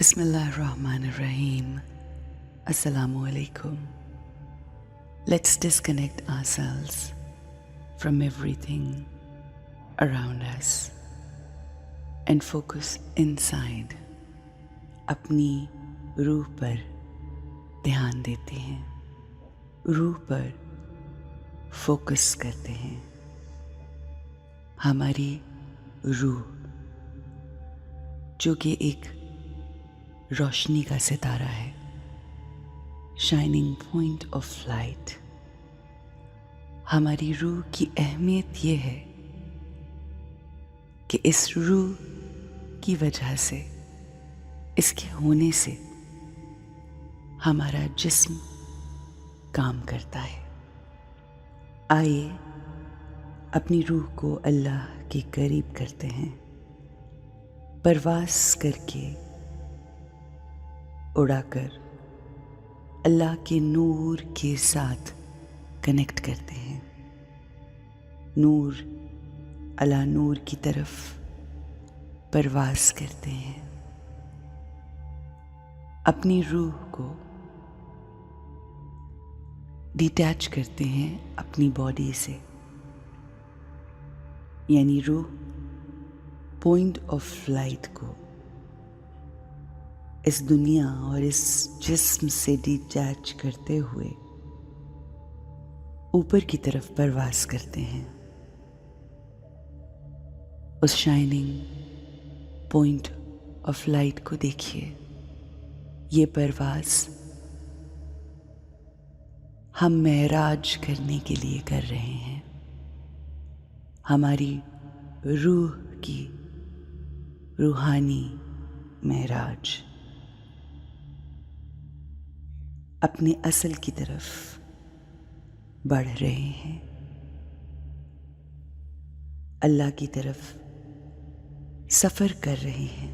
Bismillahirrahmanirrahim. Assalamu alaikum. Let's disconnect ourselves from everything around us and focus inside. अपनी रूह पर ध्यान देते हैं, रूह पर फोकस करते हैं। हमारी रूह जो कि एक रोशनी का सितारा है, शाइनिंग पॉइंट ऑफ लाइट। हमारी रूह की अहमियत ये है कि इस रूह की वजह से, इसके होने से हमारा जिस्म काम करता है। आइए अपनी रूह को अल्लाह के करीब करते हैं, परवास करके उड़ाकर अल्लाह के नूर के साथ कनेक्ट करते हैं। नूर अला नूर की तरफ परवास करते हैं। अपनी रूह को डिटैच करते हैं अपनी बॉडी से, यानी रूह पॉइंट ऑफ लाइट को इस दुनिया और इस जिस्म से डिटैच करते हुए ऊपर की तरफ परवास करते हैं। उस शाइनिंग पॉइंट ऑफ लाइट को देखिए। ये परवास हम मेराज करने के लिए कर रहे हैं। हमारी रूह की रूहानी मेराज अपने असल की तरफ बढ़ रहे हैं, अल्लाह की तरफ सफ़र कर रहे हैं,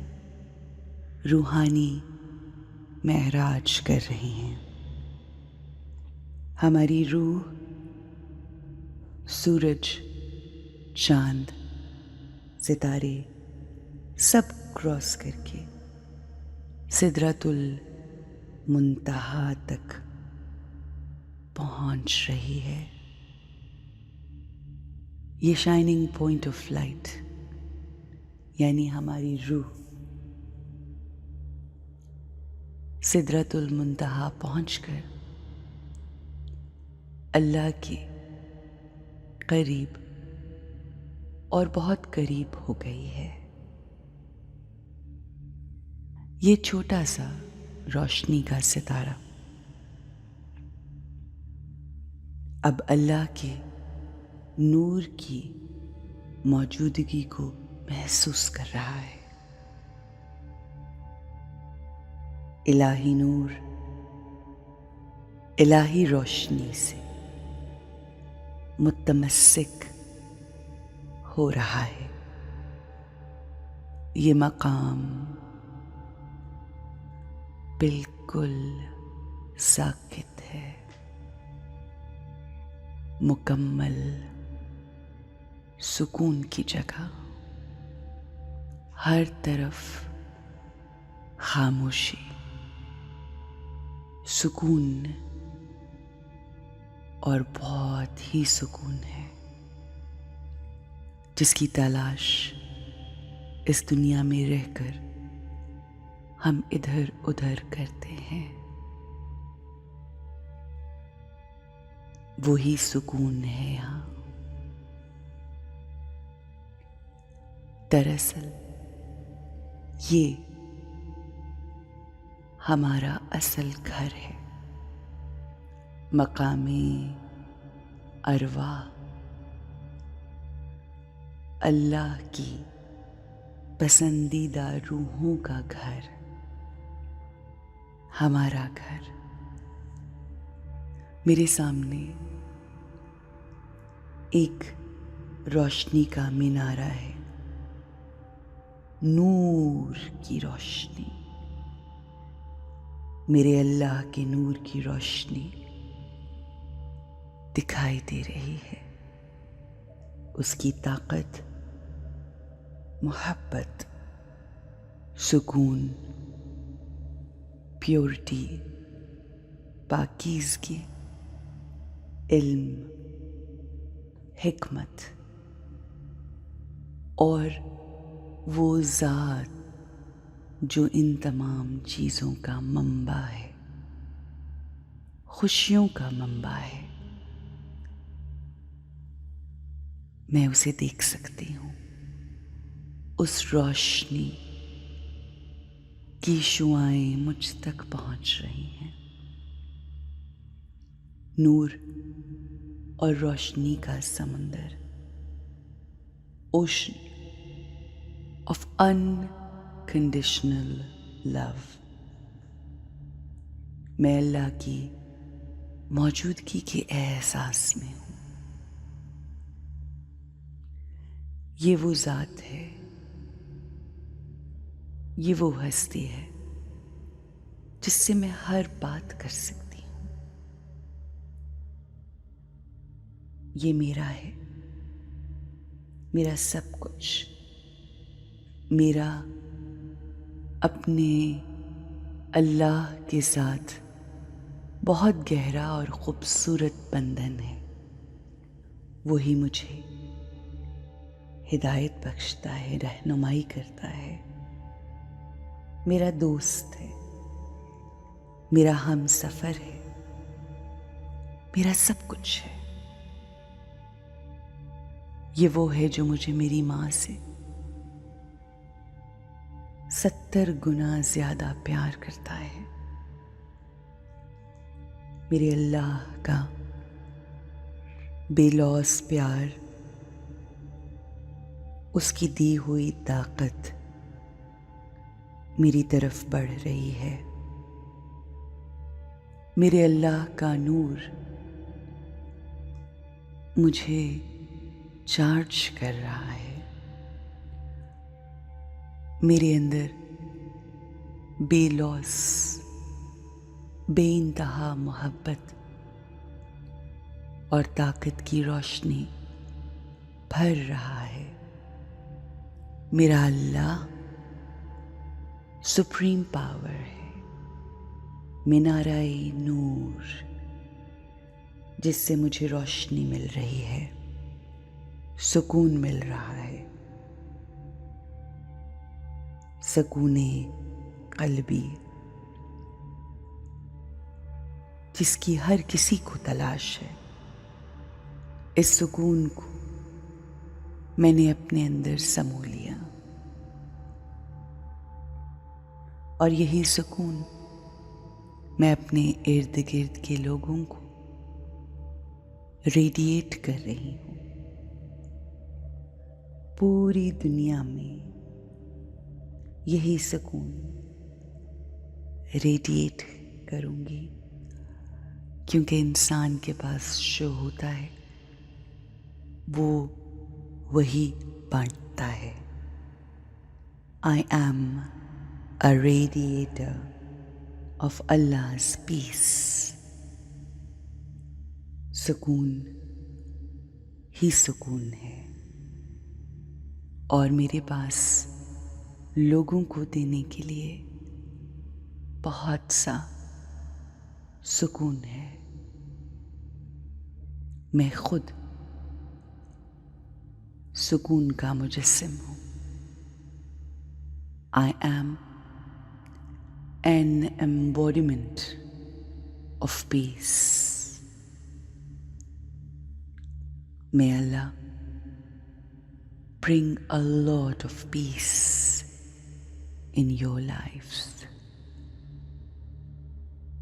रूहानी मेराज कर रहे हैं। हमारी रूह सूरज, चांद, सितारे सब क्रॉस करके सिदरतुल मुंतहा तक पहुंच रही है। ये शाइनिंग पॉइंट ऑफ लाइट यानी हमारी रूह सिदरतुल मुंतहा पहुंचकर अल्लाह के करीब और बहुत करीब हो गई है। ये छोटा सा रोशनी का सितारा अब अल्लाह के नूर की मौजूदगी को महसूस कर रहा है। इलाही नूर, इलाही रोशनी से मुतमस्सिक हो रहा है। ये मकाम बिल्कुल साकित है, मुकम्मल सुकून की जगह। हर तरफ खामोशी, सुकून और बहुत ही सुकून है, जिसकी तलाश इस दुनिया में रहकर हम इधर उधर करते हैं। वही सुकून है यहाँ। दरअसल ये हमारा असल घर है, मकामे अरवा, अल्लाह की पसंदीदा रूहों का घर, हमारा घर। मेरे सामने एक रोशनी का मीनारा है, नूर की रोशनी, मेरे अल्लाह के नूर की रोशनी दिखाई दे रही है। उसकी ताकत, मोहब्बत, सुकून प्योरिटी, पाकीज़गी, इल्म, हिकमत और वो ज़ात जो इन तमाम चीज़ों का मंबा है, खुशियों का मंबा है, मैं उसे देख सकती हूँ। उस रोशनी की शुआएं मुझ तक पहुँच रही हैं। नूर और रोशनी का समंदर, ओशन ऑफ अनकंडीशनल लव। मैं अल्लाह की मौजूदगी के एहसास में हूँ। ये वो ज़ात है, ये वो हस्ती है जिससे मैं हर बात कर सकती हूँ। ये मेरा है, मेरा सब कुछ, मेरा अपने अल्लाह के साथ बहुत गहरा और खूबसूरत बंधन है। वही मुझे हिदायत बख्शता है, रहनुमाई करता है, मेरा दोस्त है, मेरा हम सफ़र है, मेरा सब कुछ है। ये वो है जो मुझे मेरी माँ से 70 गुना ज़्यादा प्यार करता है। मेरे अल्लाह का बेलौस प्यार, उसकी दी हुई ताकत मेरी तरफ बढ़ रही है। मेरे अल्लाह का नूर मुझे चार्ज कर रहा है। मेरे अंदर बेलौस, बेइंतहा मोहब्बत और ताकत की रोशनी भर रहा है। मेरा अल्लाह सुप्रीम पावर है, मिनाराए नूर, जिससे मुझे रोशनी मिल रही है, सुकून मिल रहा है, सुकूने क़ल्बी, जिसकी हर किसी को तलाश है। इस सुकून को मैंने अपने अंदर समो लिया और यही सुकून मैं अपने इर्द गिर्द के लोगों को रेडिएट कर रही हूँ। पूरी दुनिया में यही सुकून रेडिएट करूँगी, क्योंकि इंसान के पास जो होता है वो वही बांटता है। I am a radiator of Allah's peace. सुकून ही सुकून है और मेरे पास लोगों को देने के लिए बहुत सा सुकून है। मैं खुद सुकून का मुजस्सिम हूँ। I am an embodiment of peace. May Allah bring a lot of peace in your lives.